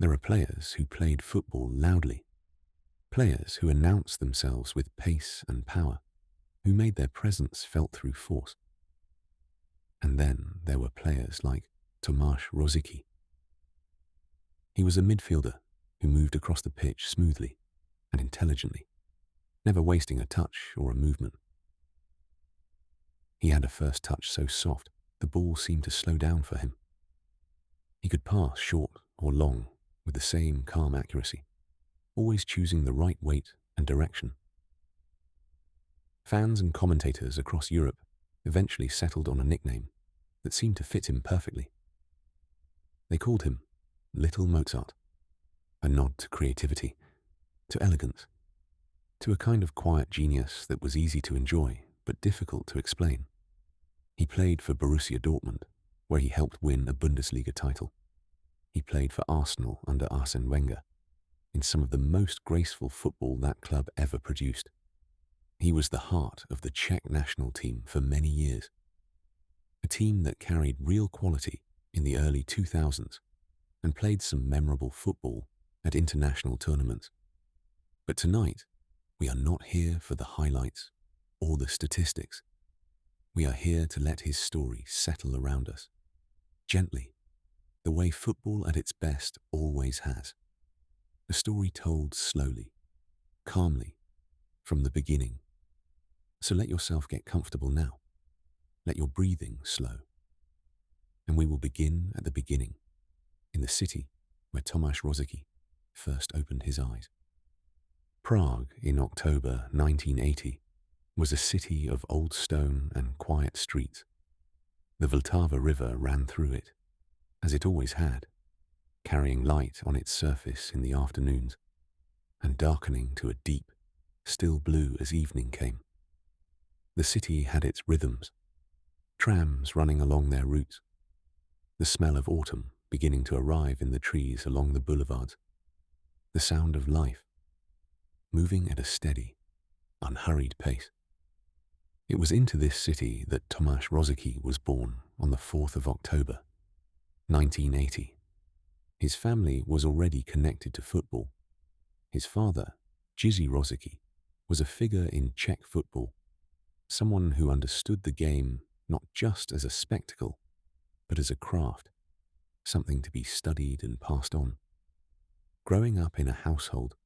There are players who played football loudly, players who announced themselves with pace and power, who made their presence felt through force. And then there were players like Tomáš Rosicky. He was a midfielder who moved across the pitch smoothly and intelligently, never wasting a touch or a movement. He had a first touch so soft, the ball seemed to slow down for him. He could pass short or long with the same calm accuracy, always choosing the right weight and direction. Fans and commentators across Europe eventually settled on a nickname that seemed to fit him perfectly. They called him Little Mozart, a nod to creativity, to elegance, to a kind of quiet genius that was easy to enjoy but difficult to explain. He played for Borussia Dortmund, where he helped win a Bundesliga title. He played for Arsenal under Arsène Wenger, in some of the most graceful football that club ever produced. He was the heart of the Czech national team for many years, a team that carried real quality in the early 2000s and played some memorable football at international tournaments. But tonight, we are not here for the highlights or the statistics. We are here to let his story settle around us, gently, the way football at its best always has. A story told slowly, calmly, from the beginning. So let yourself get comfortable now. Let your breathing slow. And we will begin at the beginning, in the city where Tomáš Rosický first opened his eyes. Prague in October 1980 was a city of old stone and quiet streets. The Vltava River ran through it, as it always had, carrying light on its surface in the afternoons and darkening to a deep, still blue as evening came. The city had its rhythms, trams running along their routes, the smell of autumn beginning to arrive in the trees along the boulevards, the sound of life, moving at a steady, unhurried pace. It was into this city that Tomáš Rosický was born on the 4th of October, 1980. His family was already connected to football. His father, Jiří Rosický, was a figure in Czech football, someone who understood the game not just as a spectacle, but as a craft, something to be studied and passed on. Growing up in a household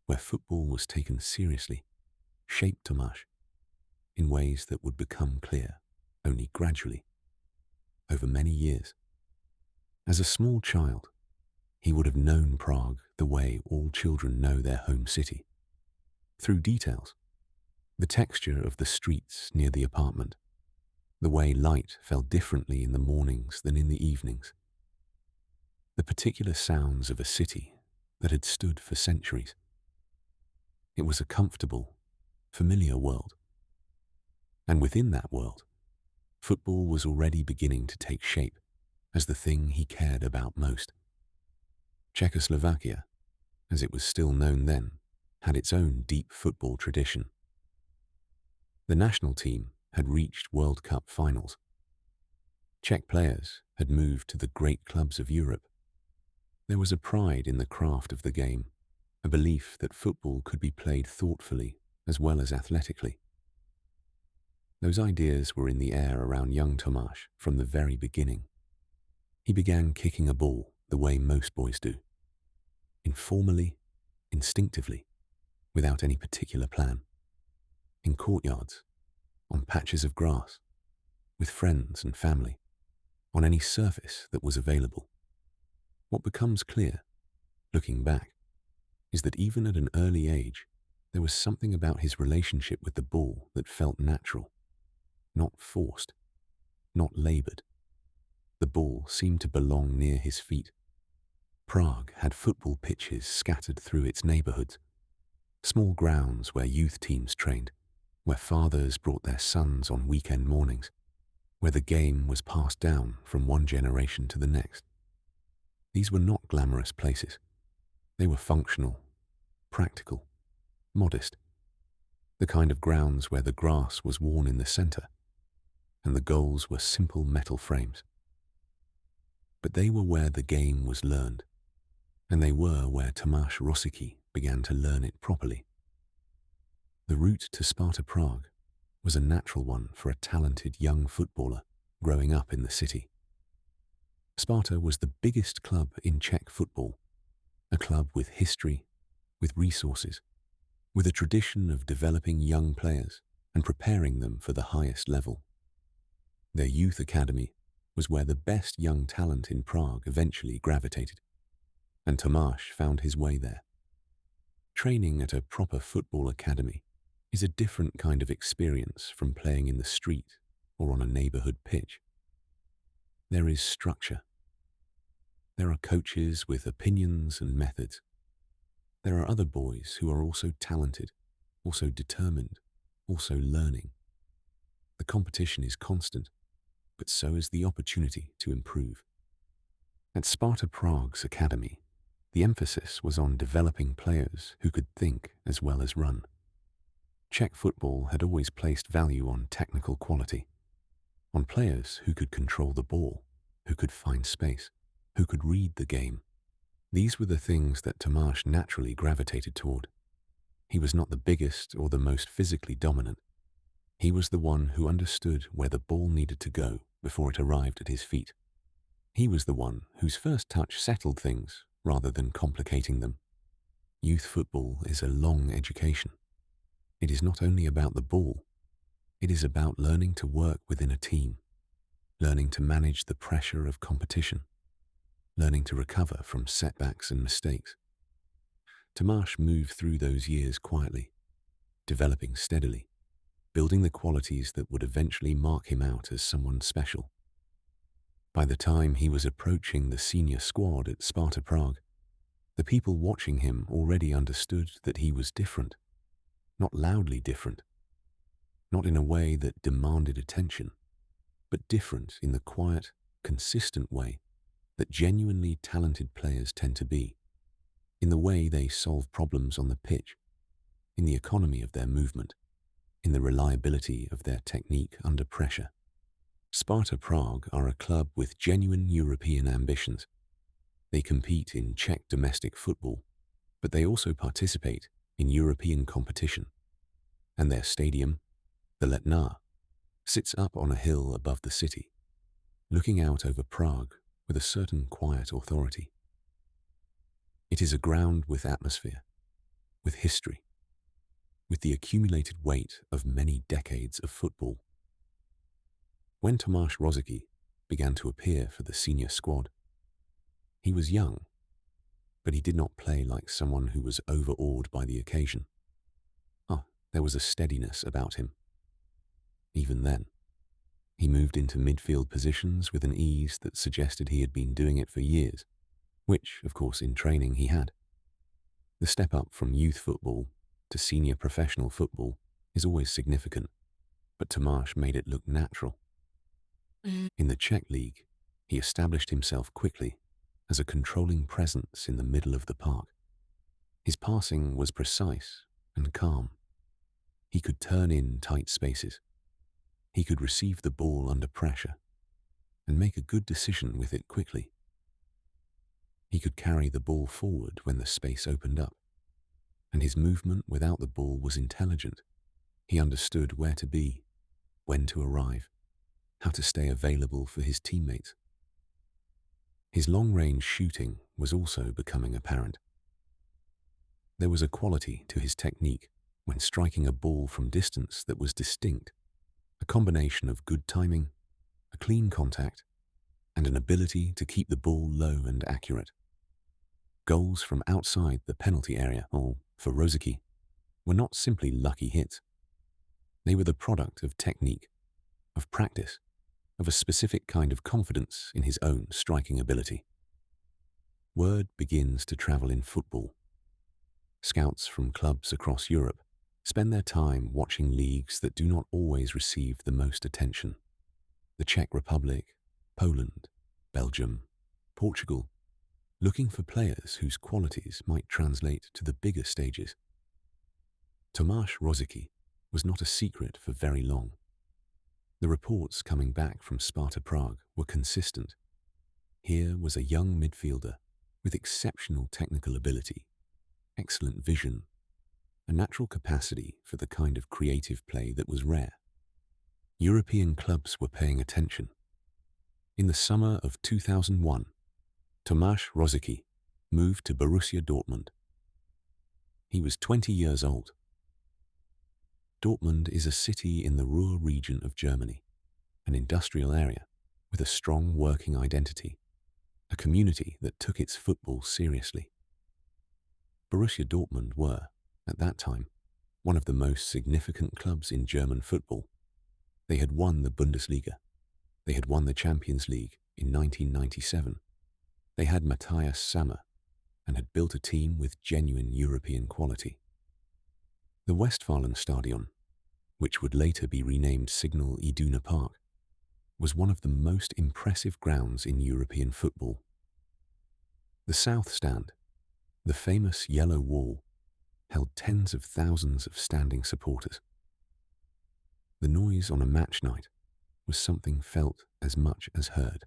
where football was taken seriously shaped Tomáš in ways that would become clear only gradually, over many years. As a small child, he would have known Prague the way all children know their home city, through details, the texture of the streets near the apartment, the way light fell differently in the mornings than in the evenings, the particular sounds of a city that had stood for centuries. It was a comfortable, familiar world. And within that world, football was already beginning to take shape as the thing he cared about most. Czechoslovakia, as it was still known then, had its own deep football tradition. The national team had reached World Cup finals. Czech players had moved to the great clubs of Europe. There was a pride in the craft of the game, a belief that football could be played thoughtfully as well as athletically. Those ideas were in the air around young Tomáš from the very beginning. He began kicking a ball the way most boys do, informally, instinctively, without any particular plan, in courtyards, on patches of grass, with friends and family, on any surface that was available. What becomes clear, looking back, is that even at an early age, there was something about his relationship with the ball that felt natural, not forced, not laboured. The ball seemed to belong near his feet. Prague had football pitches scattered through its neighbourhoods, small grounds where youth teams trained, where fathers brought their sons on weekend mornings, where the game was passed down from one generation to the next. These were not glamorous places. They were functional, practical, modest, the kind of grounds where the grass was worn in the centre, and the goals were simple metal frames. But they were where the game was learned, and they were where Tomáš Rosicky began to learn it properly. The route to Sparta Prague was a natural one for a talented young footballer growing up in the city. Sparta was the biggest club in Czech football, a club with history, with resources, with a tradition of developing young players and preparing them for the highest level. Their youth academy was where the best young talent in Prague eventually gravitated, and Tomáš found his way there. Training at a proper football academy is a different kind of experience from playing in the street or on a neighborhood pitch. There is structure. There are coaches with opinions and methods. There are other boys who are also talented, also determined, also learning. The competition is constant, but so is the opportunity to improve. At Sparta Prague's academy, the emphasis was on developing players who could think as well as run. Czech football had always placed value on technical quality, on players who could control the ball, who could find space, who could read the game. These were the things that Tomáš naturally gravitated toward. He was not the biggest or the most physically dominant. He was the one who understood where the ball needed to go before it arrived at his feet. He was the one whose first touch settled things rather than complicating them. Youth football is a long education. It is not only about the ball, it is about learning to work within a team, learning to manage the pressure of competition, learning to recover from setbacks and mistakes. Tomáš moved through those years quietly, developing steadily, building the qualities that would eventually mark him out as someone special. By the time he was approaching the senior squad at Sparta Prague, the people watching him already understood that he was different. Not loudly different, not in a way that demanded attention, but different in the quiet, consistent way that genuinely talented players tend to be, in the way they solve problems on the pitch, in the economy of their movement, in the reliability of their technique under pressure. Sparta Prague are a club with genuine European ambitions. They compete in Czech domestic football, but they also participate in European competition, and their stadium, the Letná, sits up on a hill above the city, looking out over Prague with a certain quiet authority. It is a ground with atmosphere, with history, with the accumulated weight of many decades of football. When Tomáš Rosický began to appear for the senior squad, he was young, but he did not play like someone who was overawed by the occasion. There was a steadiness about him. Even then, he moved into midfield positions with an ease that suggested he had been doing it for years, which, of course, in training he had. The step up from youth football to senior professional football is always significant, but Tomáš made it look natural. In the Czech League, he established himself quickly as a controlling presence in the middle of the park. His passing was precise and calm. He could turn in tight spaces. He could receive the ball under pressure and make a good decision with it quickly. He could carry the ball forward when the space opened up, and his movement without the ball was intelligent. He understood where to be, when to arrive, how to stay available for his teammates. His long-range shooting was also becoming apparent. There was a quality to his technique when striking a ball from distance that was distinct, a combination of good timing, a clean contact, and an ability to keep the ball low and accurate. Goals from outside the penalty area, or for Rosicky, were not simply lucky hits. They were the product of technique, of practice, of a specific kind of confidence in his own striking ability. Word begins to travel in football. Scouts from clubs across Europe spend their time watching leagues that do not always receive the most attention. The Czech Republic, Poland, Belgium, Portugal, looking for players whose qualities might translate to the bigger stages. Tomáš Rosický was not a secret for very long. The reports coming back from Sparta Prague were consistent. Here was a young midfielder with exceptional technical ability, excellent vision, a natural capacity for the kind of creative play that was rare. European clubs were paying attention. In the summer of 2001, Tomáš Rosicky moved to Borussia Dortmund. He was 20 years old. Dortmund is a city in the Ruhr region of Germany, an industrial area with a strong working identity, a community that took its football seriously. Borussia Dortmund were, at that time, one of the most significant clubs in German football. They had won the Bundesliga. They had won the Champions League in 1997. They had Matthias Sammer and had built a team with genuine European quality. The Westfalenstadion, which would later be renamed Signal Iduna Park, was one of the most impressive grounds in European football. The South Stand, the famous yellow wall, held tens of thousands of standing supporters. The noise on a match night was something felt as much as heard.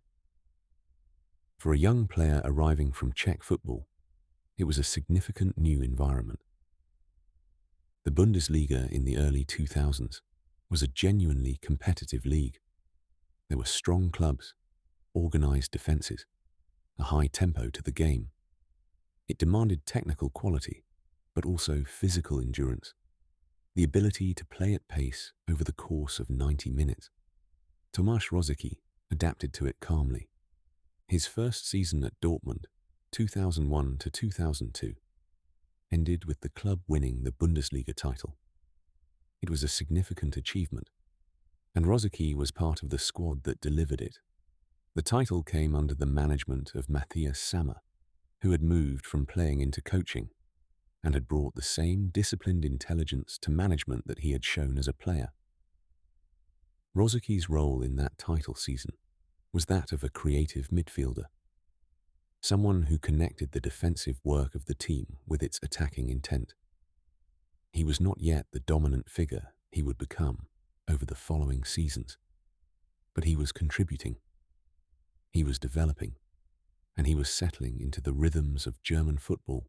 For a young player arriving from Czech football, it was a significant new environment. The Bundesliga in the early 2000s was a genuinely competitive league. There were strong clubs, organized defenses, a high tempo to the game. It demanded technical quality, but also physical endurance, the ability to play at pace over the course of 90 minutes. Tomáš Rosický adapted to it calmly. His first season at Dortmund, 2001 to 2002, ended with the club winning the Bundesliga title. It was a significant achievement, and Rosicky was part of the squad that delivered it. The title came under the management of Matthias Sammer, who had moved from playing into coaching and had brought the same disciplined intelligence to management that he had shown as a player. Rosicky's role in that title season was that of a creative midfielder, someone who connected the defensive work of the team with its attacking intent. He was not yet the dominant figure he would become over the following seasons, but he was contributing. He was developing, and he was settling into the rhythms of German football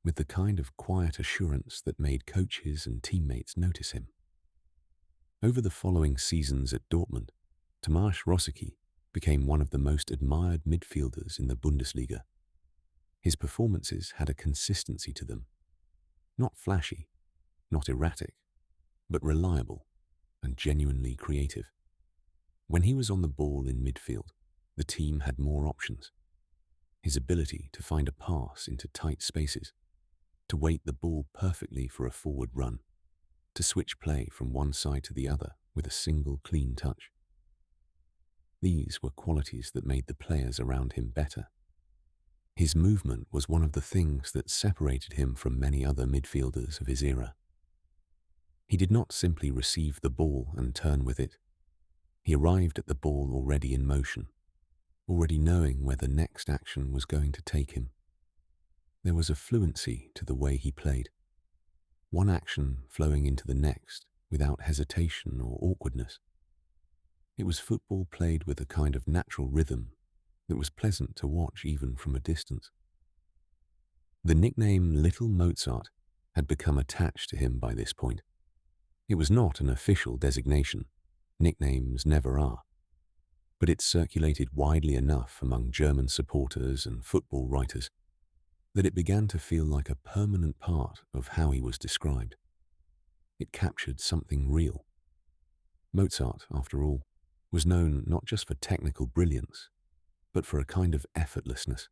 with the kind of quiet assurance that made coaches and teammates notice him. Over the following seasons at Dortmund, Tomáš Rosický became one of the most admired midfielders in the Bundesliga. His performances had a consistency to them, not flashy, not erratic, but reliable and genuinely creative. When he was on the ball in midfield, the team had more options. His ability to find a pass into tight spaces, to weight the ball perfectly for a forward run, to switch play from one side to the other with a single clean touch. These were qualities that made the players around him better. His movement was one of the things that separated him from many other midfielders of his era. He did not simply receive the ball and turn with it. He arrived at the ball already in motion, already knowing where the next action was going to take him. There was a fluency to the way he played, one action flowing into the next without hesitation or awkwardness. It was football played with a kind of natural rhythm that was pleasant to watch even from a distance. The nickname Little Mozart had become attached to him by this point. It was not an official designation, nicknames never are, but it circulated widely enough among German supporters and football writers that it began to feel like a permanent part of how he was described. It captured something real. Mozart, after all, was known not just for technical brilliance, but for a kind of effortlessness,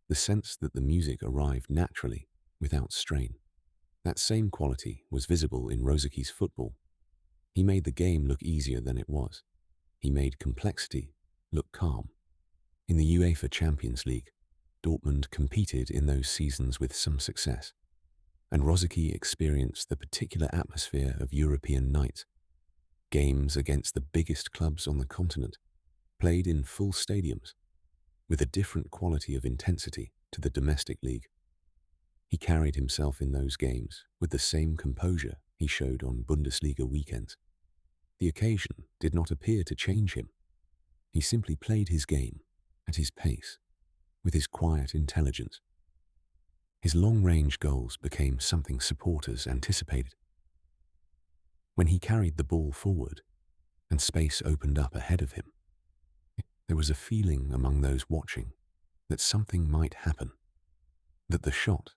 the sense that the music arrived naturally, without strain. That same quality was visible in Rosicky's football. He made the game look easier than it was. He made complexity look calm. In the UEFA Champions League, Dortmund competed in those seasons with some success, and Rosicky experienced the particular atmosphere of European nights. Games against the biggest clubs on the continent, played in full stadiums, with a different quality of intensity to the domestic league. He carried himself in those games with the same composure he showed on Bundesliga weekends. The occasion did not appear to change him. He simply played his game at his pace, with his quiet intelligence. His long-range goals became something supporters anticipated. When he carried the ball forward and space opened up ahead of him, there was a feeling among those watching that something might happen, that the shot,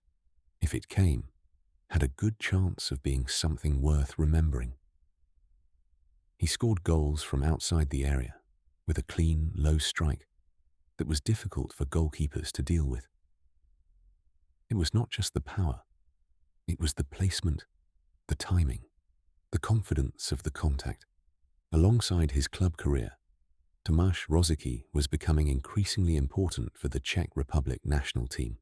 if it came, had a good chance of being something worth remembering. He scored goals from outside the area with a clean, low strike that was difficult for goalkeepers to deal with. It was not just the power, it was the placement, the timing, the confidence of the contact. Alongside his club career, Tomáš Rosicky was becoming increasingly important for the Czech Republic national team.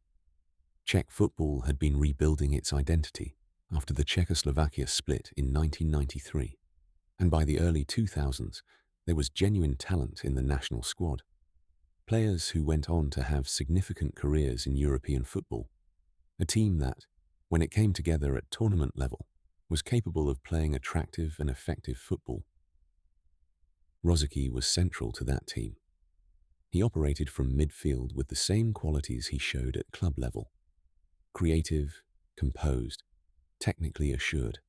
Czech football had been rebuilding its identity after the Czechoslovakia split in 1993, and by the early 2000s, there was genuine talent in the national squad. Players who went on to have significant careers in European football. A team that, when it came together at tournament level, was capable of playing attractive and effective football. Rosicky was central to that team. He operated from midfield with the same qualities he showed at club level. Creative, composed, technically assured.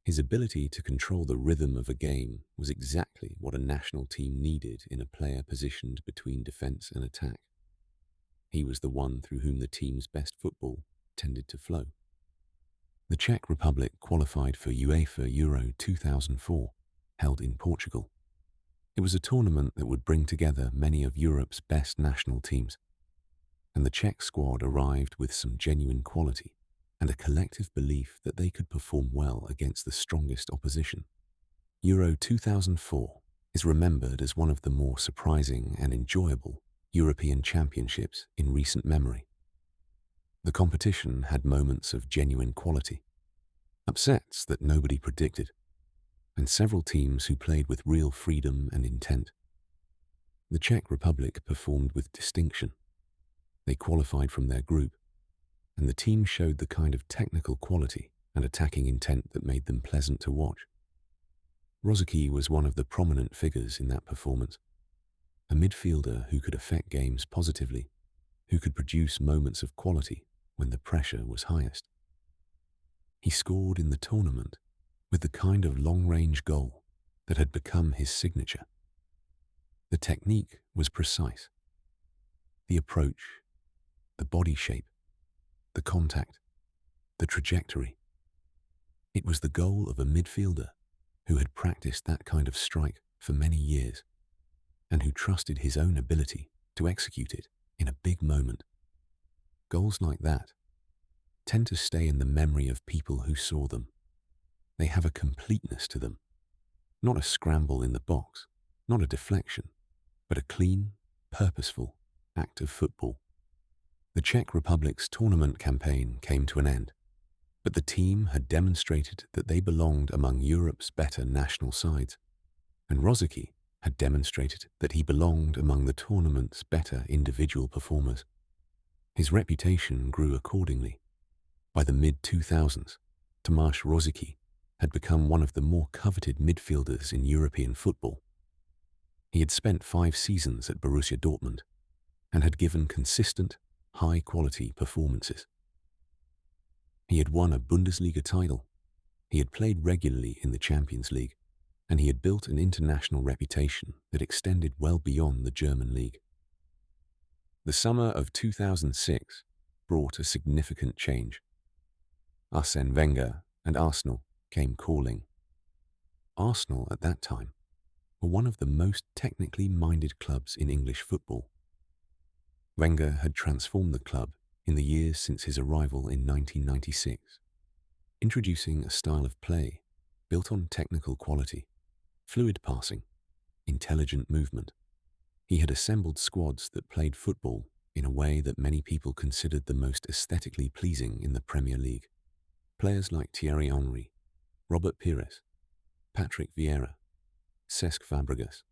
His ability to control the rhythm of a game was exactly what a national team needed in a player positioned between defense and attack. He was the one through whom the team's best football tended to flow. The Czech Republic qualified for UEFA Euro 2004, held in Portugal. It was a tournament that would bring together many of Europe's best national teams, and the Czech squad arrived with some genuine quality and a collective belief that they could perform well against the strongest opposition. Euro 2004 is remembered as one of the more surprising and enjoyable European championships in recent memory. The competition had moments of genuine quality, upsets that nobody predicted, and several teams who played with real freedom and intent. The Czech Republic performed with distinction. They qualified from their group, and the team showed the kind of technical quality and attacking intent that made them pleasant to watch. Rosicky was one of the prominent figures in that performance, a midfielder who could affect games positively, who could produce moments of quality when the pressure was highest. He scored in the tournament with the kind of long-range goal that had become his signature. The technique was precise. The approach, the body shape, the contact, the trajectory. It was the goal of a midfielder who had practiced that kind of strike for many years and who trusted his own ability to execute it in a big moment. Goals like that tend to stay in the memory of people who saw them. They have a completeness to them, not a scramble in the box, not a deflection, but a clean, purposeful act of football. The Czech Republic's tournament campaign came to an end, but the team had demonstrated that they belonged among Europe's better national sides, and Rosicky had demonstrated that he belonged among the tournament's better individual performers. His reputation grew accordingly. By the mid-2000s, Tomáš Rosický had become one of the more coveted midfielders in European football. He had spent 5 seasons at Borussia Dortmund and had given consistent, high-quality performances. He had won a Bundesliga title, he had played regularly in the Champions League, and he had built an international reputation that extended well beyond the German league. The summer of 2006 brought a significant change. Arsène Wenger and Arsenal came calling. Arsenal at that time were one of the most technically minded clubs in English football. Wenger had transformed the club in the years since his arrival in 1996, introducing a style of play built on technical quality, fluid passing, intelligent movement. He had assembled squads that played football in a way that many people considered the most aesthetically pleasing in the Premier League. Players like Thierry Henry, Robert Pires, Patrick Vieira, Cesc Fabregas,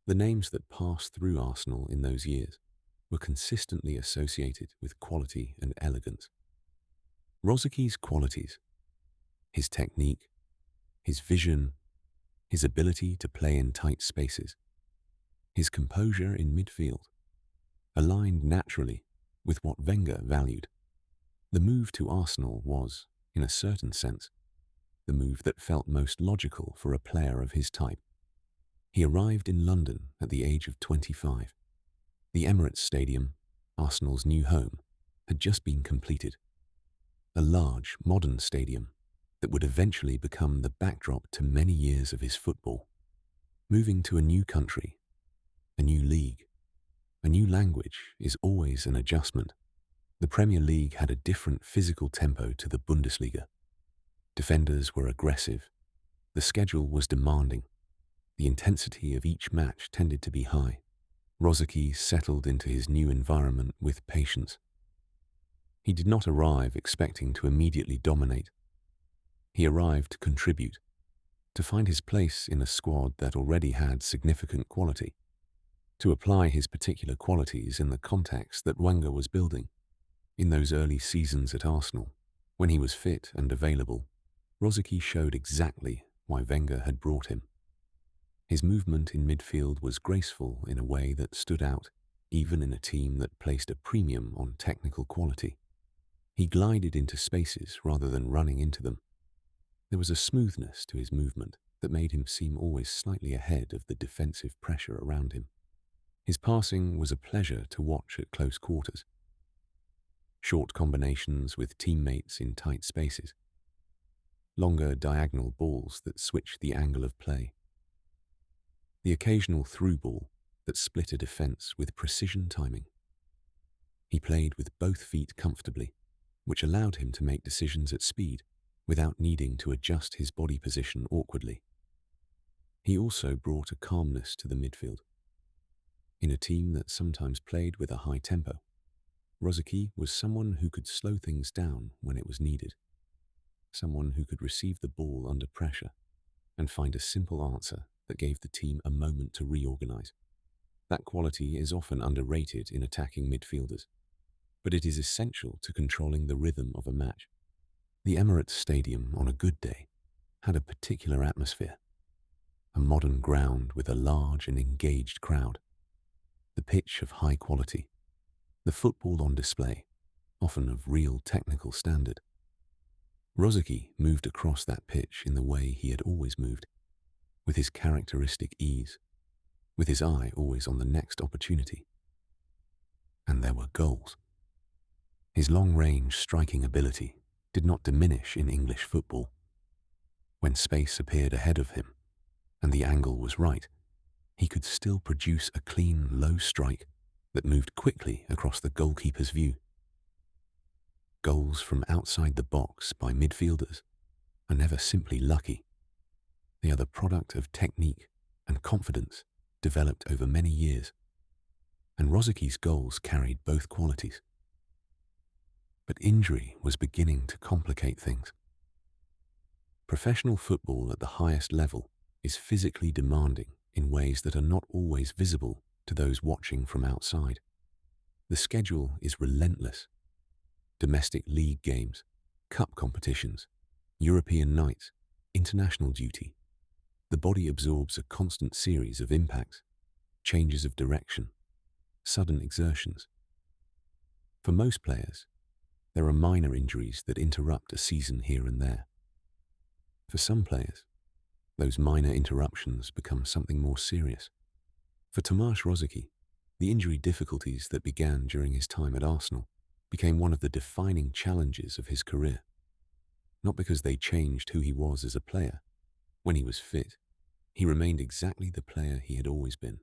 the names that passed through Arsenal in those years, were consistently associated with quality and elegance. Rosicky's qualities, his technique, his vision, his ability to play in tight spaces, his composure in midfield, aligned naturally with what Wenger valued. The move to Arsenal was, in a certain sense, the move that felt most logical for a player of his type. He arrived in London at the age of 25. The Emirates Stadium, Arsenal's new home, had just been completed. A large, modern stadium that would eventually become the backdrop to many years of his football. Moving to a new country, a new league, a new language is always an adjustment. The Premier League had a different physical tempo to the Bundesliga. Defenders were aggressive. The schedule was demanding. The intensity of each match tended to be high. Rosicky settled into his new environment with patience. He did not arrive expecting to immediately dominate. He arrived to contribute, to find his place in a squad that already had significant quality, to apply his particular qualities in the context that Wenger was building. In those early seasons at Arsenal, when he was fit and available, Rosicky showed exactly why Wenger had brought him. His movement in midfield was graceful in a way that stood out, even in a team that placed a premium on technical quality. He glided into spaces rather than running into them. There was a smoothness to his movement that made him seem always slightly ahead of the defensive pressure around him. His passing was a pleasure to watch at close quarters. Short combinations with teammates in tight spaces. Longer diagonal balls that switched the angle of play. The occasional through ball that split a defense with precision timing. He played with both feet comfortably, which allowed him to make decisions at speed without needing to adjust his body position awkwardly. He also brought a calmness to the midfield. In a team that sometimes played with a high tempo, Rosicky was someone who could slow things down when it was needed. Someone who could receive the ball under pressure and find a simple answer that gave the team a moment to reorganize. That quality is often underrated in attacking midfielders, but it is essential to controlling the rhythm of a match. The Emirates Stadium on a good day had a particular atmosphere. A modern ground with a large and engaged crowd. The pitch of high quality. The football on display, often of real technical standard. Rosicky moved across that pitch in the way he had always moved, with his characteristic ease, with his eye always on the next opportunity. And there were goals. His long-range striking ability did not diminish in English football. When space appeared ahead of him, and the angle was right, he could still produce a clean, low strike that moved quickly across the goalkeeper's view. Goals from outside the box by midfielders are never simply lucky. They are the product of technique and confidence developed over many years, and Rosicky's goals carried both qualities. But injury was beginning to complicate things. Professional football at the highest level is physically demanding in ways that are not always visible to those watching from outside. The schedule is relentless. Domestic league games, cup competitions, European nights, international duty. The body absorbs a constant series of impacts, changes of direction, sudden exertions. For most players, there are minor injuries that interrupt a season here and there. For some players, those minor interruptions become something more serious. For Tomáš Rosicky, the injury difficulties that began during his time at Arsenal became one of the defining challenges of his career. Not because they changed who he was as a player. When he was fit, he remained exactly the player he had always been,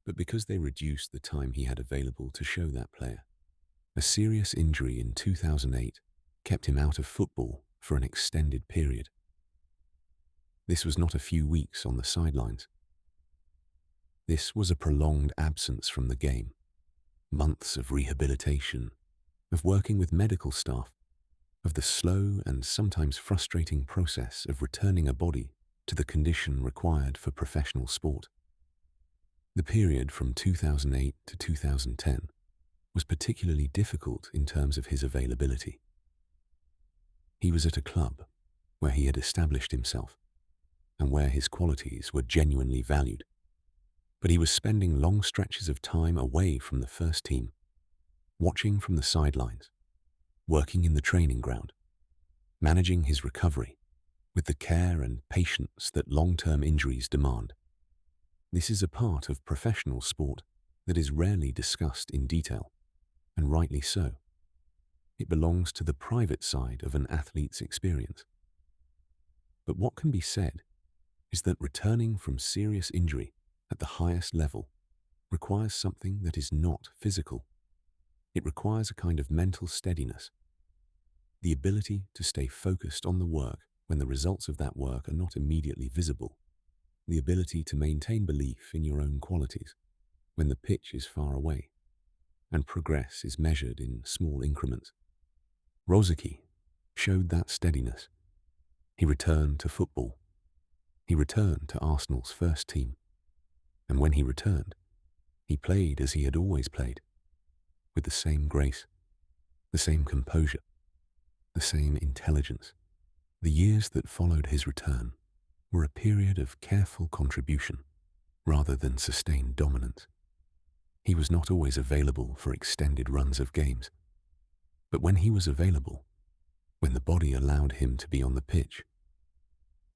but because they reduced the time he had available to show that player. A serious injury in 2008 kept him out of football for an extended period. This was not a few weeks on the sidelines. This was a prolonged absence from the game, months of rehabilitation, of working with medical staff, of the slow and sometimes frustrating process of returning a body to the condition required for professional sport. The period from 2008 to 2010 was particularly difficult in terms of his availability. He was at a club where he had established himself and where his qualities were genuinely valued. But he was spending long stretches of time away from the first team, watching from the sidelines, working in the training ground, managing his recovery with the care and patience that long-term injuries demand. This is a part of professional sport that is rarely discussed in detail, and rightly so. It belongs to the private side of an athlete's experience. But what can be said is that returning from serious injury at the highest level requires something that is not physical. It requires a kind of mental steadiness, the ability to stay focused on the work when the results of that work are not immediately visible, the ability to maintain belief in your own qualities when the pitch is far away, and progress is measured in small increments. Rosicky showed that steadiness. He returned to football. He returned to Arsenal's first team. And when he returned, he played as he had always played, with the same grace, the same composure, the same intelligence. The years that followed his return were a period of careful contribution rather than sustained dominance. He was not always available for extended runs of games, but when he was available, when the body allowed him to be on the pitch,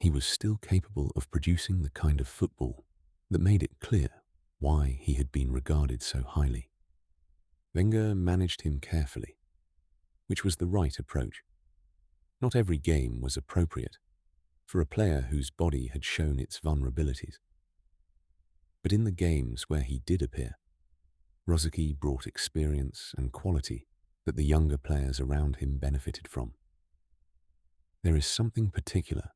he was still capable of producing the kind of football that made it clear why he had been regarded so highly. Wenger managed him carefully, which was the right approach. Not every game was appropriate for a player whose body had shown its vulnerabilities. But in the games where he did appear, Rosicky brought experience and quality that the younger players around him benefited from. There is something particular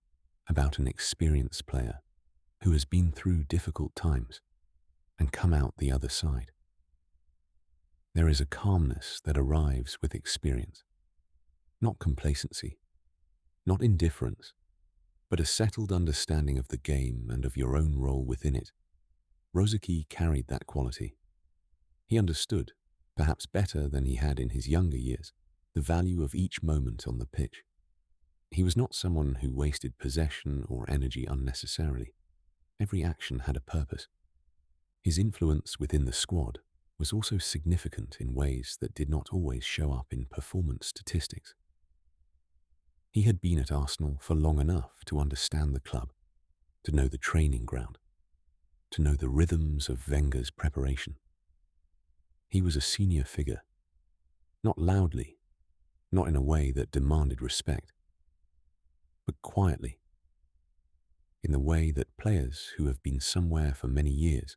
about an experienced player who has been through difficult times and come out the other side. There is a calmness that arrives with experience, not complacency, not indifference, but a settled understanding of the game and of your own role within it. Rosicky carried that quality. He understood, perhaps better than he had in his younger years, the value of each moment on the pitch. He was not someone who wasted possession or energy unnecessarily. Every action had a purpose. His influence within the squad was also significant in ways that did not always show up in performance statistics. He had been at Arsenal for long enough to understand the club, to know the training ground, to know the rhythms of Wenger's preparation. He was a senior figure, not loudly, not in a way that demanded respect, but quietly, in the way that players who have been somewhere for many years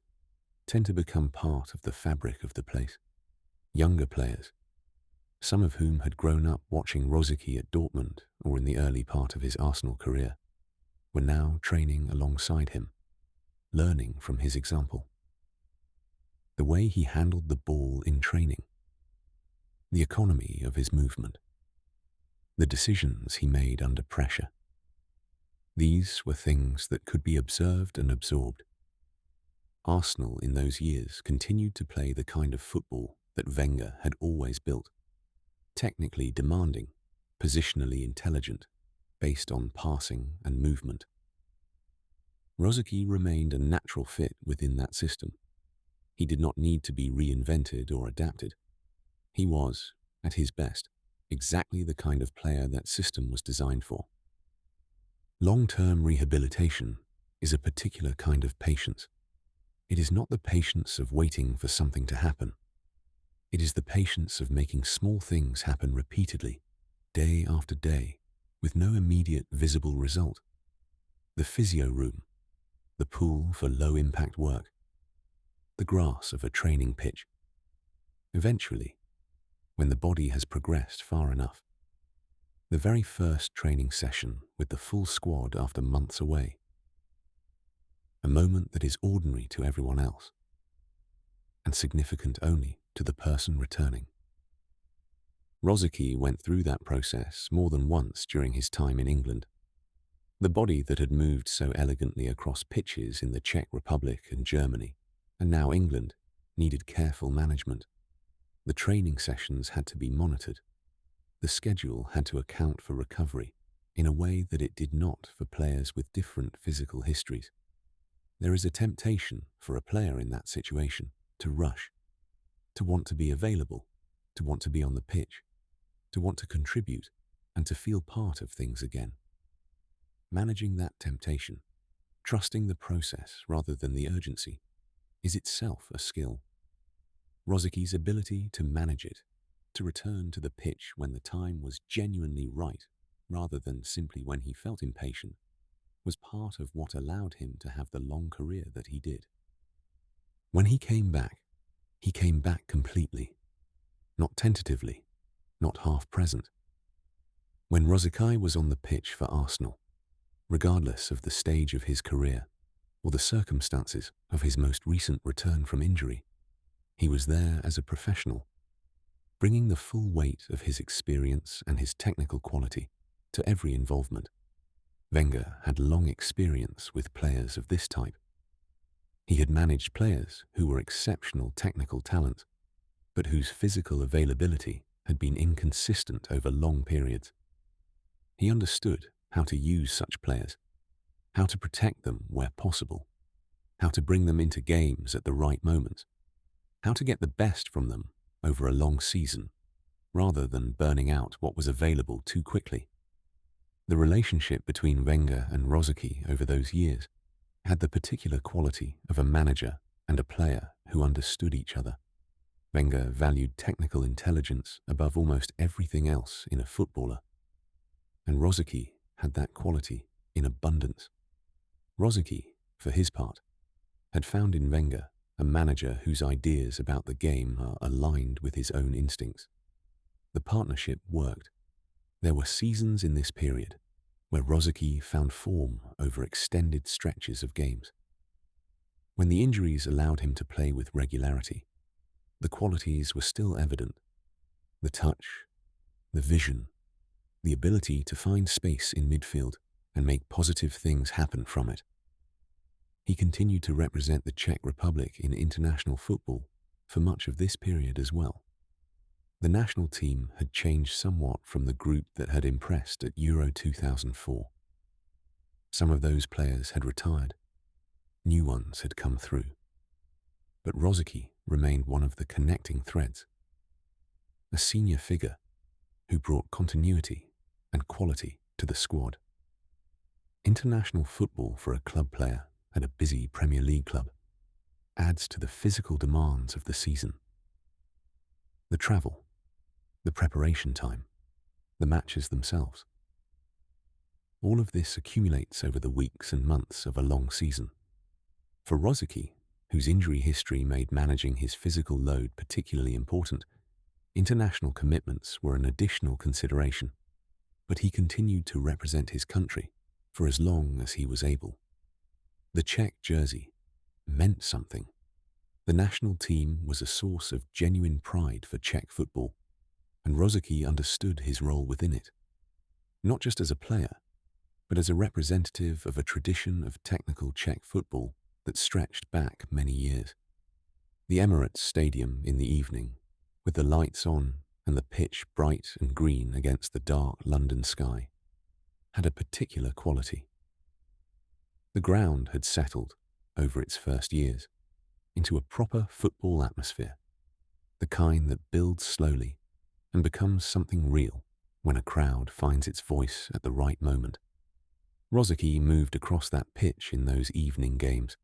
tend to become part of the fabric of the place. Younger players, some of whom had grown up watching Rosicky at Dortmund or in the early part of his Arsenal career, were now training alongside him, learning from his example. The way he handled the ball in training, the economy of his movement, the decisions he made under pressure. These were things that could be observed and absorbed. Arsenal in those years continued to play the kind of football that Wenger had always built, technically demanding, positionally intelligent, based on passing and movement. Rosicky remained a natural fit within that system. He did not need to be reinvented or adapted. He was, at his best, exactly the kind of player that system was designed for. Long-term rehabilitation is a particular kind of patience. It is not the patience of waiting for something to happen. It is the patience of making small things happen repeatedly, day after day, with no immediate visible result. The physio room, the pool for low-impact work, the grass of a training pitch. Eventually, when the body has progressed far enough, the very first training session with the full squad after months away. A moment that is ordinary to everyone else, and significant only to the person returning. Rosicky went through that process more than once during his time in England. The body that had moved so elegantly across pitches in the Czech Republic and Germany, and now England, needed careful management. The training sessions had to be monitored. The schedule had to account for recovery in a way that it did not for players with different physical histories. There is a temptation for a player in that situation to rush, to want to be available, to want to be on the pitch, to want to contribute, and to feel part of things again. Managing that temptation, trusting the process rather than the urgency, is itself a skill. Rosicky's ability to manage it, to return to the pitch when the time was genuinely right, rather than simply when he felt impatient, was part of what allowed him to have the long career that he did. When he came back completely, not tentatively, not half present. When Rosicky was on the pitch for Arsenal, regardless of the stage of his career or the circumstances of his most recent return from injury, he was there as a professional, bringing the full weight of his experience and his technical quality to every involvement. Wenger had long experience with players of this type. He had managed players who were exceptional technical talent, but whose physical availability had been inconsistent over long periods. He understood how to use such players, how to protect them where possible, how to bring them into games at the right moment, how to get the best from them over a long season, rather than burning out what was available too quickly. The relationship between Wenger and Rosicky over those years had the particular quality of a manager and a player who understood each other. Wenger valued technical intelligence above almost everything else in a footballer, and Rosicky had that quality in abundance. Rosicky, for his part, had found in Wenger a manager whose ideas about the game are aligned with his own instincts. The partnership worked. There were seasons in this period where Rosicky found form over extended stretches of games. When the injuries allowed him to play with regularity, the qualities were still evident. The touch, the vision, the ability to find space in midfield and make positive things happen from it. He continued to represent the Czech Republic in international football for much of this period as well. The national team had changed somewhat from the group that had impressed at Euro 2004. Some of those players had retired. New ones had come through. But Rosicky remained one of the connecting threads. A senior figure who brought continuity and quality to the squad. International football for a club player at a busy Premier League club adds to the physical demands of the season. The travel, the preparation time, the matches themselves. All of this accumulates over the weeks and months of a long season. For Rosicky, whose injury history made managing his physical load particularly important, international commitments were an additional consideration, but he continued to represent his country for as long as he was able. The Czech jersey meant something. The national team was a source of genuine pride for Czech football, and Rosicky understood his role within it, not just as a player, but as a representative of a tradition of technical Czech football that stretched back many years. The Emirates Stadium in the evening, with the lights on and the pitch bright and green against the dark London sky, had a particular quality. The ground had settled, over its first years, into a proper football atmosphere, the kind that builds slowly and becomes something real when a crowd finds its voice at the right moment. Rosicky moved across that pitch in those evening games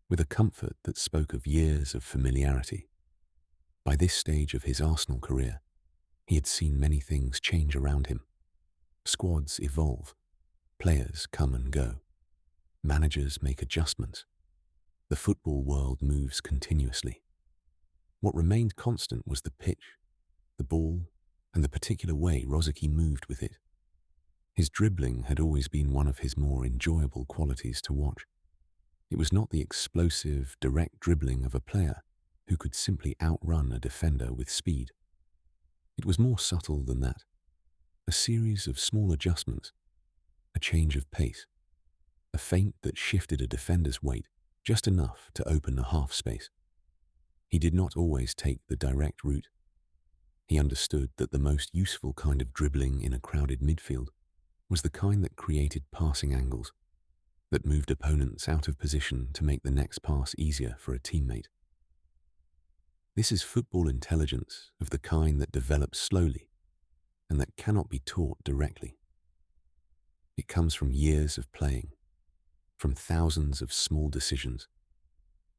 with a comfort that spoke of years of familiarity. By this stage of his Arsenal career, he had seen many things change around him. Squads evolve, players come and go, managers make adjustments. The football world moves continuously. What remained constant was the pitch, the ball, and the particular way Rosicky moved with it. His dribbling had always been one of his more enjoyable qualities to watch. It was not the explosive, direct dribbling of a player who could simply outrun a defender with speed. It was more subtle than that. A series of small adjustments, a change of pace, a feint that shifted a defender's weight just enough to open a half space. He did not always take the direct route. He understood that the most useful kind of dribbling in a crowded midfield was the kind that created passing angles, that moved opponents out of position to make the next pass easier for a teammate. This is football intelligence of the kind that develops slowly and that cannot be taught directly. It comes from years of playing, from thousands of small decisions,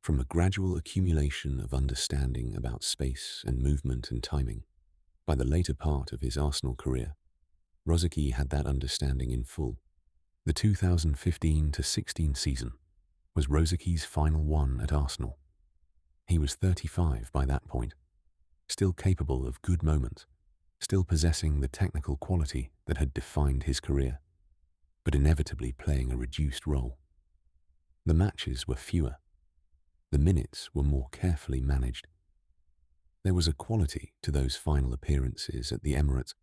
from a gradual accumulation of understanding about space and movement and timing. By the later part of his Arsenal career, Rosicky had that understanding in full. The 2015-16 season was Rosicky's final one at Arsenal. He was 35 by that point, still capable of good moments, still possessing the technical quality that had defined his career, but inevitably playing a reduced role. The matches were fewer. The minutes were more carefully managed. There was a quality to those final appearances at the Emirates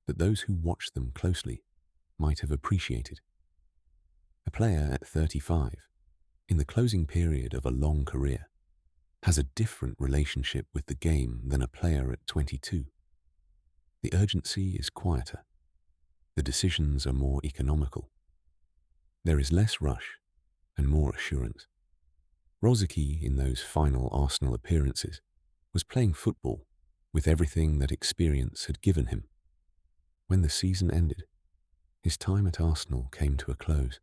that those who watched them closely might have appreciated. A player at 35, in the closing period of a long career, has a different relationship with the game than a player at 22. The urgency is quieter. The decisions are more economical. There is less rush and more assurance. Rosicky, in those final Arsenal appearances, was playing football with everything that experience had given him. When the season ended, his time at Arsenal came to a close.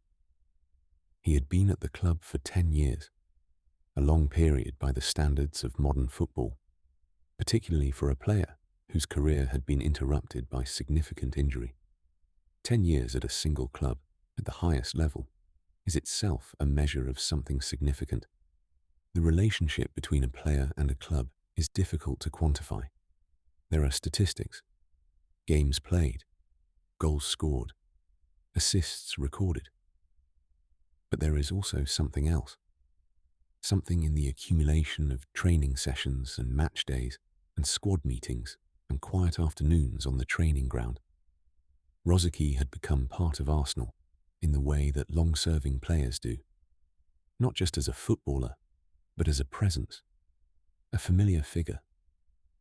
He had been at the club for 10 years, a long period by the standards of modern football, particularly for a player whose career had been interrupted by significant injury. 10 years at a single club at the highest level is itself a measure of something significant. The relationship between a player and a club is difficult to quantify. There are statistics, games played, goals scored, assists recorded. But there is also something else, something in the accumulation of training sessions and match days and squad meetings and quiet afternoons on the training ground. Rosicky had become part of Arsenal in the way that long-serving players do, not just as a footballer, but as a presence, a familiar figure,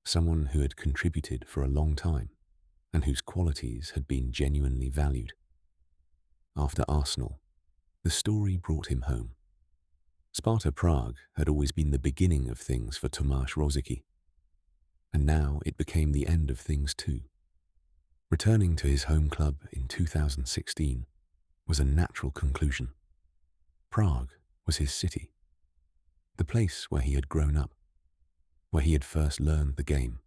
someone who had contributed for a long time and whose qualities had been genuinely valued. After Arsenal, the story brought him home. Sparta Prague had always been the beginning of things for Tomáš Rosický, and now it became the end of things too. Returning to his home club in 2016 was a natural conclusion. Prague was his city, the place where he had grown up, where he had first learned the game,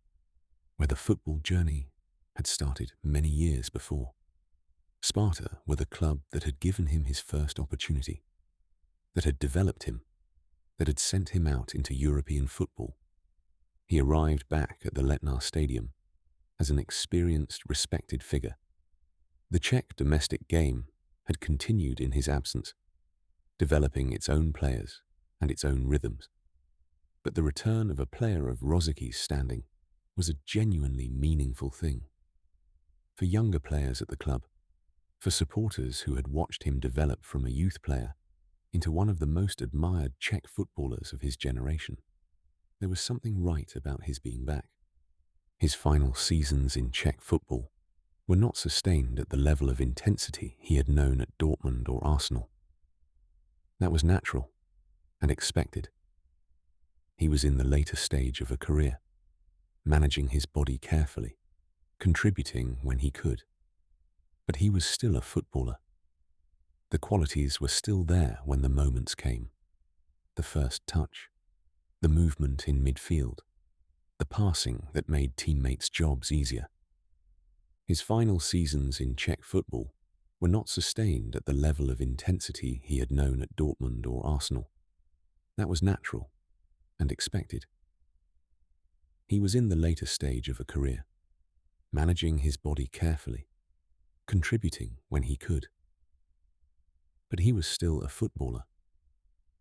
where the football journey had started many years before. Sparta were the club that had given him his first opportunity, that had developed him, that had sent him out into European football. He arrived back at the Letná Stadium as an experienced, respected figure. The Czech domestic game had continued in his absence, developing its own players and its own rhythms. But the return of a player of Rosicky's standing was a genuinely meaningful thing. For younger players at the club, for supporters who had watched him develop from a youth player into one of the most admired Czech footballers of his generation, there was something right about his being back. His final seasons in Czech football were not sustained at the level of intensity he had known at Dortmund or Arsenal. That was natural and expected. He was in the later stage of a career, managing his body carefully, contributing when he could. But he was still a footballer. The qualities were still there when the moments came. The first touch, the movement in midfield, the passing that made teammates' jobs easier. His final seasons in Czech football were not sustained at the level of intensity he had known at Dortmund or Arsenal. That was natural and expected. He was in the later stage of a career, managing his body carefully, contributing when he could. But he was still a footballer.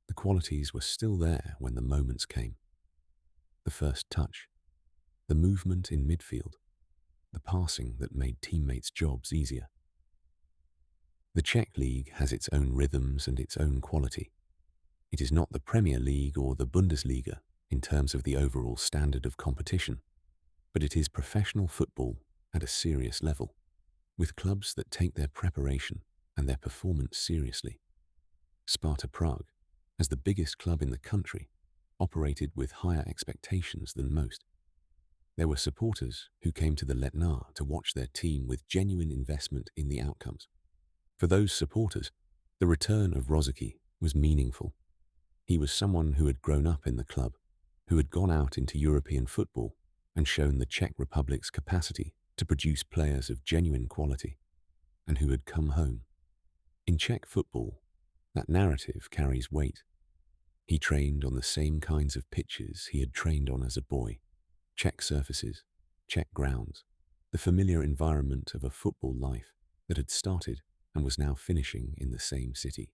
The qualities were still there when the moments came. The first touch, the movement in midfield, the passing that made teammates' jobs easier. The Czech League has its own rhythms and its own quality. It is not the Premier League or the Bundesliga in terms of the overall standard of competition, but it is professional football at a serious level, with clubs that take their preparation and their performance seriously. Sparta Prague, as the biggest club in the country, operated with higher expectations than most. There were supporters who came to the Letná to watch their team with genuine investment in the outcomes. For those supporters, the return of Rosicky was meaningful. He was someone who had grown up in the club, who had gone out into European football and shown the Czech Republic's capacity to produce players of genuine quality, and who had come home. In Czech football, that narrative carries weight. He trained on the same kinds of pitches he had trained on as a boy. Czech surfaces, Czech grounds, the familiar environment of a football life that had started and was now finishing in the same city.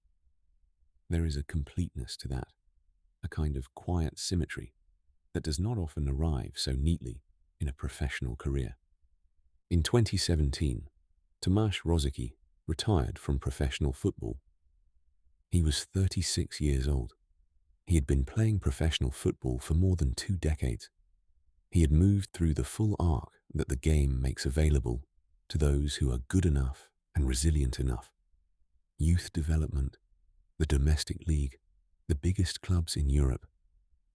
There is a completeness to that, a kind of quiet symmetry that does not often arrive so neatly in a professional career. In 2017, Tomáš Rosicky retired from professional football. He was 36 years old. He had been playing professional football for more than 2 decades. He had moved through the full arc that the game makes available to those who are good enough and resilient enough. Youth development, the domestic league, the biggest clubs in Europe,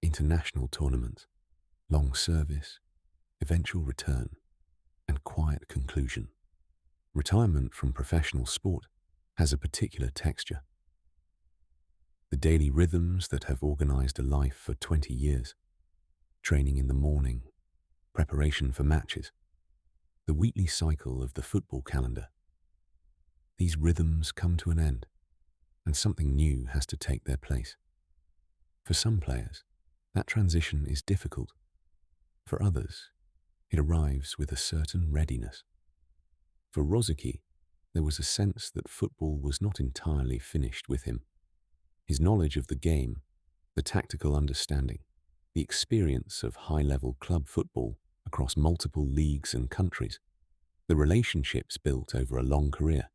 international tournaments, long service, eventual return, and quiet conclusion. Retirement from professional sport has a particular texture. The daily rhythms that have organized a life for 20 years, training in the morning, preparation for matches, the weekly cycle of the football calendar. These rhythms come to an end, and something new has to take their place. For some players, that transition is difficult. For others, it arrives with a certain readiness. For Rosicky, there was a sense that football was not entirely finished with him. His knowledge of the game, the tactical understanding, the experience of high-level club football across multiple leagues and countries, the relationships built over a long career.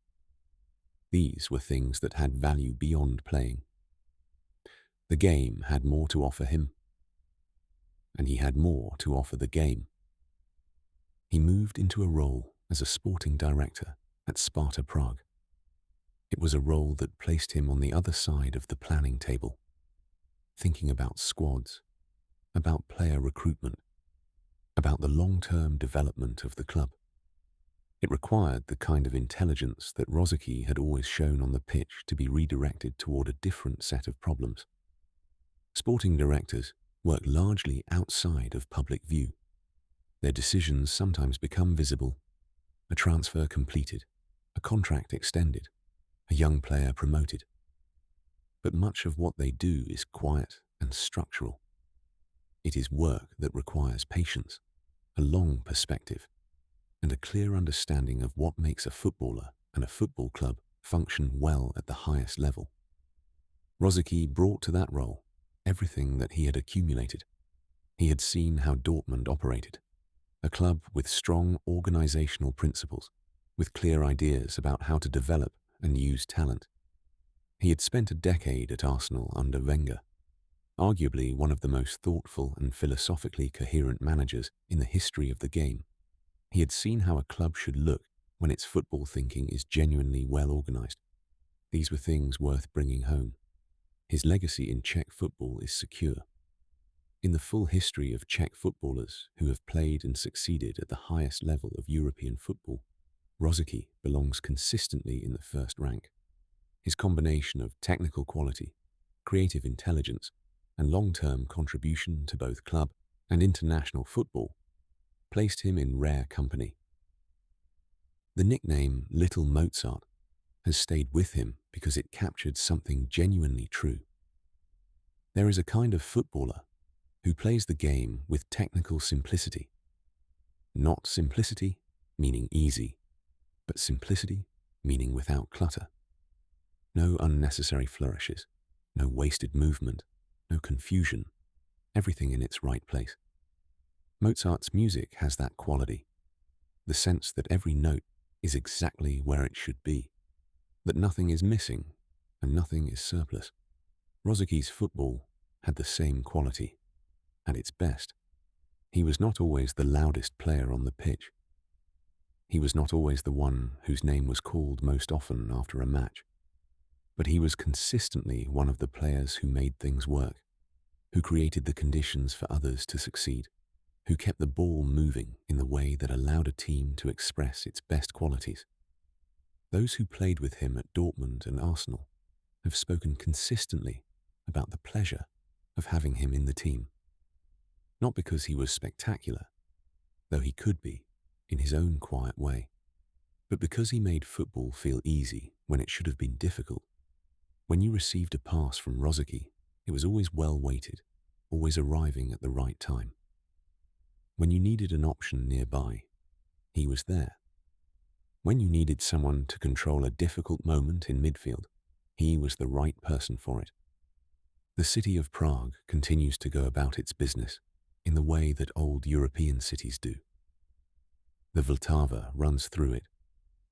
These were things that had value beyond playing. The game had more to offer him, and he had more to offer the game. He moved into a role as a sporting director at Sparta Prague. It was a role that placed him on the other side of the planning table, thinking about squads, about player recruitment, about the long-term development of the club. It required the kind of intelligence that Rosicky had always shown on the pitch to be redirected toward a different set of problems. Sporting directors work largely outside of public view. Their decisions sometimes become visible: a transfer completed, a contract extended, a young player promoted. But much of what they do is quiet and structural. It is work that requires patience, a long perspective, and a clear understanding of what makes a footballer and a football club function well at the highest level. Rosicky brought to that role everything that he had accumulated. He had seen how Dortmund operated, a club with strong organizational principles, with clear ideas about how to develop and use talent. He had spent a decade at Arsenal under Wenger, arguably one of the most thoughtful and philosophically coherent managers in the history of the game. He had seen how a club should look when its football thinking is genuinely well organized. These were things worth bringing home. His legacy in Czech football is secure. In the full history of Czech footballers who have played and succeeded at the highest level of European football, Rosicky belongs consistently in the first rank. His combination of technical quality, creative intelligence, and long-term contribution to both club and international football placed him in rare company. The nickname Little Mozart has stayed with him because it captured something genuinely true. There is a kind of footballer who plays the game with technical simplicity. Not simplicity, meaning easy, but simplicity, meaning without clutter. No unnecessary flourishes, no wasted movement, no confusion, everything in its right place. Mozart's music has that quality, the sense that every note is exactly where it should be, that nothing is missing and nothing is surplus. Rosicky's football had the same quality. At its best, he was not always the loudest player on the pitch. He was not always the one whose name was called most often after a match. but he was consistently one of the players who made things work, who created the conditions for others to succeed, who kept the ball moving in the way that allowed a team to express its best qualities. Those who played with him at Dortmund and Arsenal have spoken consistently about the pleasure of having him in the team. Not because he was spectacular, though he could be, in his own quiet way, but because he made football feel easy when it should have been difficult. When you received a pass from Rosicky, it was always well weighted, always arriving at the right time. When you needed an option nearby, he was there. When you needed someone to control a difficult moment in midfield, he was the right person for it. The city of Prague continues to go about its business in the way that old European cities do. The Vltava runs through it.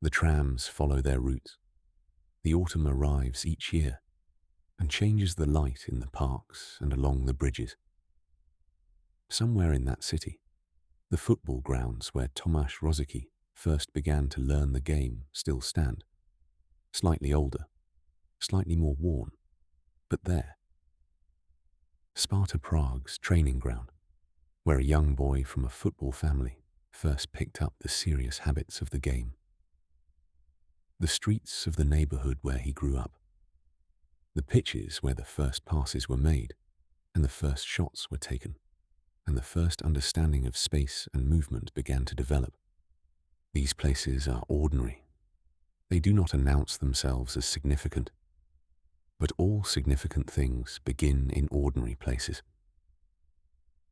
The trams follow their routes. The autumn arrives each year and changes the light in the parks and along the bridges. Somewhere in that city, the football grounds where Tomáš Rosicky first began to learn the game still stand. Slightly older, slightly more worn, but there. Sparta Prague's training ground, where a young boy from a football family first picked up the serious habits of the game. The streets of the neighborhood where he grew up. The pitches where the first passes were made and the first shots were taken, and the first understanding of space and movement began to develop. These places are ordinary. They do not announce themselves as significant, but all significant things begin in ordinary places.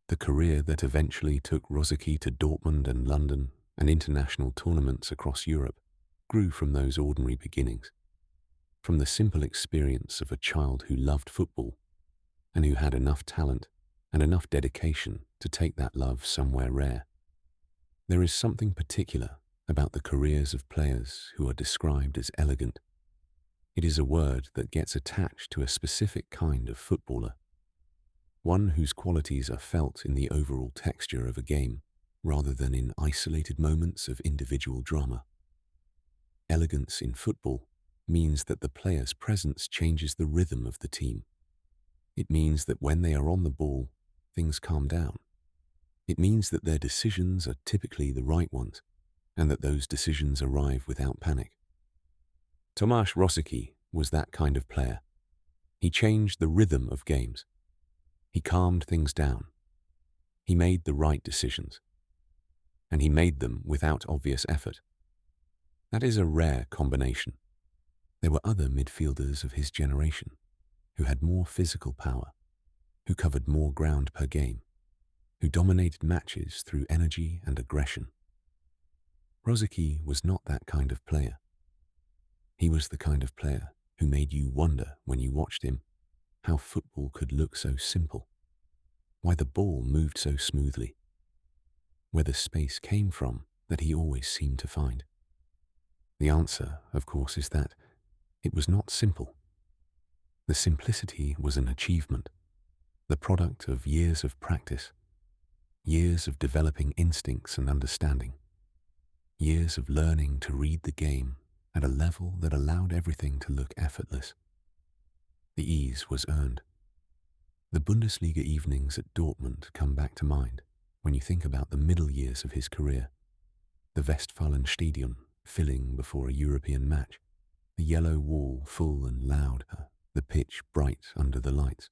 The career that eventually took Rosicky to Dortmund and London and international tournaments across Europe grew from those ordinary beginnings, from the simple experience of a child who loved football and who had enough talent and enough dedication to take that love somewhere rare. There is something particular about the careers of players who are described as elegant. It is a word that gets attached to a specific kind of footballer, one whose qualities are felt in the overall texture of a game rather than in isolated moments of individual drama. Elegance in football means that the player's presence changes the rhythm of the team. It means that when they are on the ball, things calm down. It means that their decisions are typically the right ones, and that those decisions arrive without panic. Tomáš Rosický was that kind of player. He changed the rhythm of games. He calmed things down. He made the right decisions. And he made them without obvious effort. That is a rare combination. There were other midfielders of his generation who had more physical power, who covered more ground per game, who dominated matches through energy and aggression. Rosicky was not that kind of player. He was the kind of player who made you wonder when you watched him how football could look so simple, why the ball moved so smoothly, where the space came from that he always seemed to find. The answer, of course, is that it was not simple. The simplicity was an achievement, the product of years of practice, years of developing instincts and understanding, years of learning to read the game at a level that allowed everything to look effortless. The ease was earned. The Bundesliga evenings at Dortmund come back to mind when you think about the middle years of his career. The Westfalenstadion filling before a European match, the yellow wall full and loud, the pitch bright under the lights.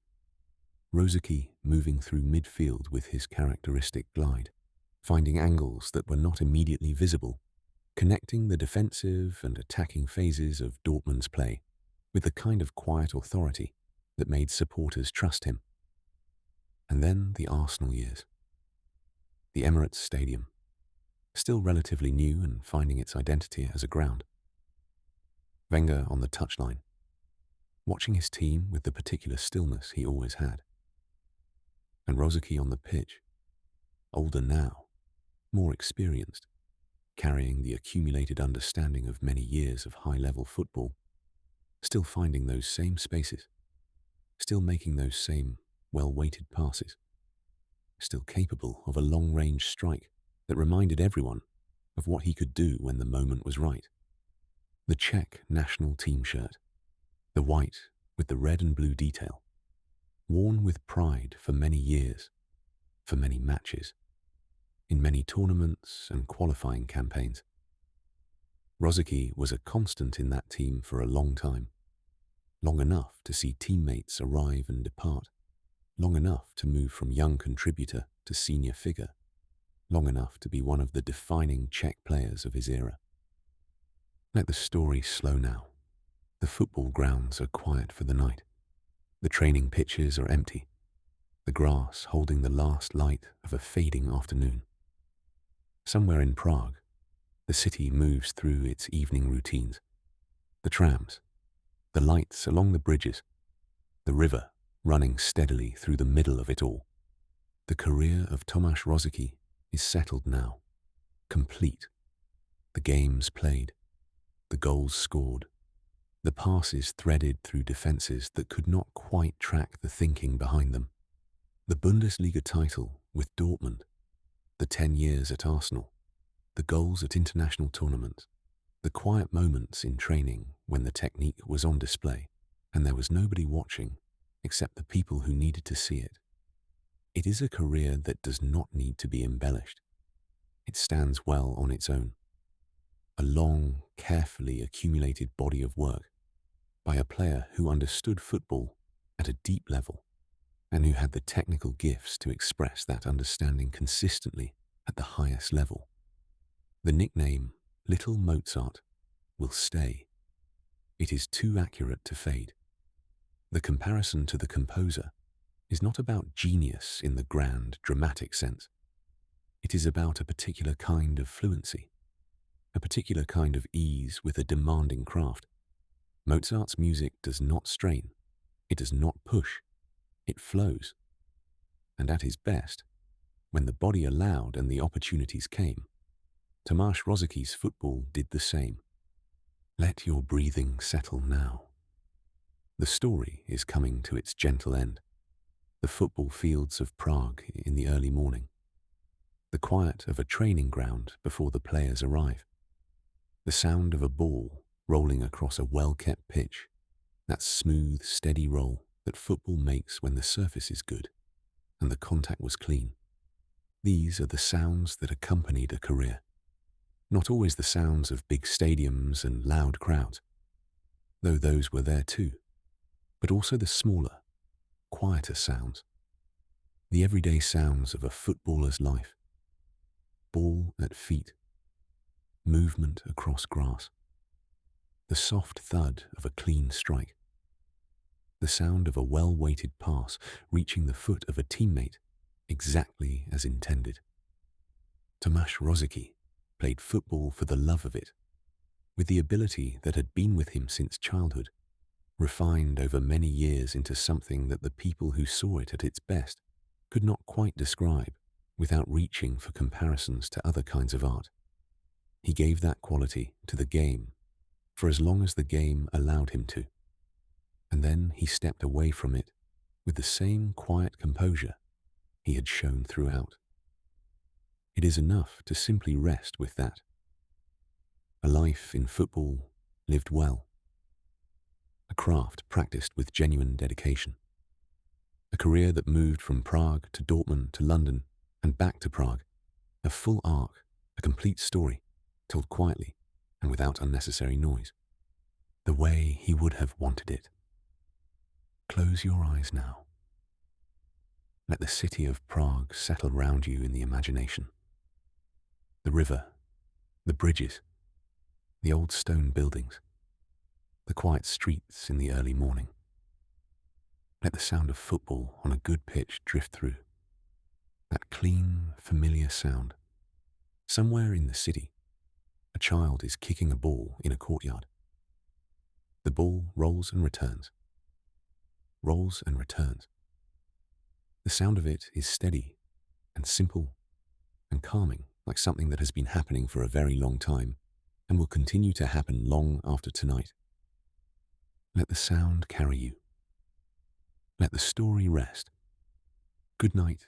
Rosicky moving through midfield with his characteristic glide, finding angles that were not immediately visible, connecting the defensive and attacking phases of Dortmund's play with the kind of quiet authority that made supporters trust him. And then the Arsenal years. The Emirates Stadium, still relatively new and finding its identity as a ground. Wenger on the touchline, watching his team with the particular stillness he always had. And Rosicky on the pitch, older now, more experienced, carrying the accumulated understanding of many years of high-level football, still finding those same spaces, still making those same well-weighted passes, still capable of a long-range strike that reminded everyone of what he could do when the moment was right. The Czech national team shirt, the white with the red and blue detail, worn with pride for many years, for many matches, in many tournaments and qualifying campaigns. Rosicky was a constant in that team for a long time, long enough to see teammates arrive and depart, long enough to move from young contributor to senior figure, long enough to be one of the defining Czech players of his era. Let the story slow now. The football grounds are quiet for the night. The training pitches are empty, the grass holding the last light of a fading afternoon. Somewhere in Prague, the city moves through its evening routines. The trams, the lights along the bridges, the river running steadily through the middle of it all. The career of Tomáš Rosický is settled now, complete. The games played, the goals scored, the passes threaded through defences that could not quite track the thinking behind them. The Bundesliga title with Dortmund, the 10 years at Arsenal, the goals at international tournaments, the quiet moments in training when the technique was on display and there was nobody watching except the people who needed to see it. It is a career that does not need to be embellished. It stands well on its own. A long, carefully accumulated body of work by a player who understood football at a deep level and who had the technical gifts to express that understanding consistently at the highest level. The nickname Little Mozart will stay. It is too accurate to fade. The comparison to the composer is not about genius in the grand, dramatic sense. It is about a particular kind of fluency, a particular kind of ease with a demanding craft. Mozart's music does not strain, it does not push, it flows. And at his best, when the body allowed and the opportunities came, Tomáš Rosicky's football did the same. Let your breathing settle now. The story is coming to its gentle end. The football fields of Prague in the early morning. The quiet of a training ground before the players arrive. The sound of a ball rolling across a well-kept pitch. That smooth, steady roll that football makes when the surface is good and the contact was clean. These are the sounds that accompanied a career. Not always the sounds of big stadiums and loud crowds, though those were there too, but also the smaller, quieter sounds, the everyday sounds of a footballer's life. Ball at feet, movement across grass, the soft thud of a clean strike, the sound of a well-weighted pass reaching the foot of a teammate exactly as intended. Tomáš Rosický played football for the love of it, with the ability that had been with him since childhood, refined over many years into something that the people who saw it at its best could not quite describe without reaching for comparisons to other kinds of art. He gave that quality to the game for as long as the game allowed him to, and then he stepped away from it with the same quiet composure he had shown throughout. It is enough to simply rest with that. A life in football lived well. A craft practiced with genuine dedication. A career that moved from Prague to Dortmund to London and back to Prague. A full arc, a complete story, told quietly and without unnecessary noise. The way he would have wanted it. Close your eyes now. Let the city of Prague settle round you in the imagination. The river, the bridges, the old stone buildings, the quiet streets in the early morning. Let the sound of football on a good pitch drift through. That clean, familiar sound. Somewhere in the city, a child is kicking a ball in a courtyard. The ball rolls and returns. Rolls and returns. The sound of it is steady and simple and calming, like something that has been happening for a very long time and will continue to happen long after tonight. Let the sound carry you. Let the story rest. Good night